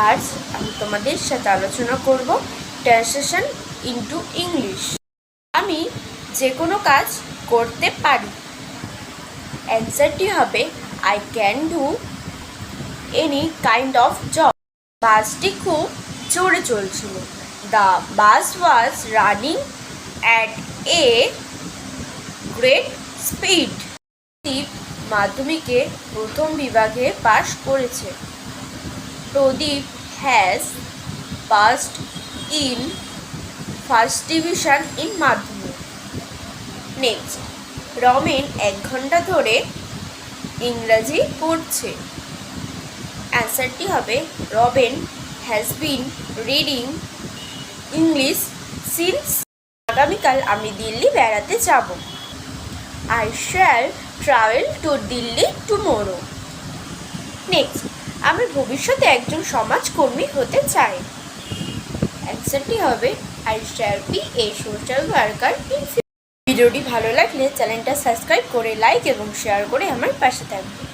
আজ আমি তোমাদের সাথে আলোচনা করব ট্রান্সলেশন ইনটু ইংলিশ। আমি যে কোনো কাজ করতে পারি। অ্যান্সারটি হবে I can do any kind of job. বাসটি খুব জোরে চলছিল। The bus was running at a great speed. Pradip মাধ্যমিকে প্রথম বিভাগে পাশ করেছে। Pradip has passed in first division in Madhyamik. Next, Ramen 1 ঘন্টা ধরে ইংরাজি পড়ছে। অ্যান্সারটি হবে Ramen has been reading English since. আগামীকাল আমি দিল্লি বেড়াতে যাব। I shall travel to Delhi tomorrow. Next, আমি ভবিষ্যতে একজন সমাজকর্মী হতে চাই। অ্যান্সারটি হবে I shall B A social worker in future. ভিডিওটি ভালো লাগলে চ্যানেলটা সাবস্ক্রাইব করে লাইক এবং শেয়ার করে আমার পাশে থাকবে।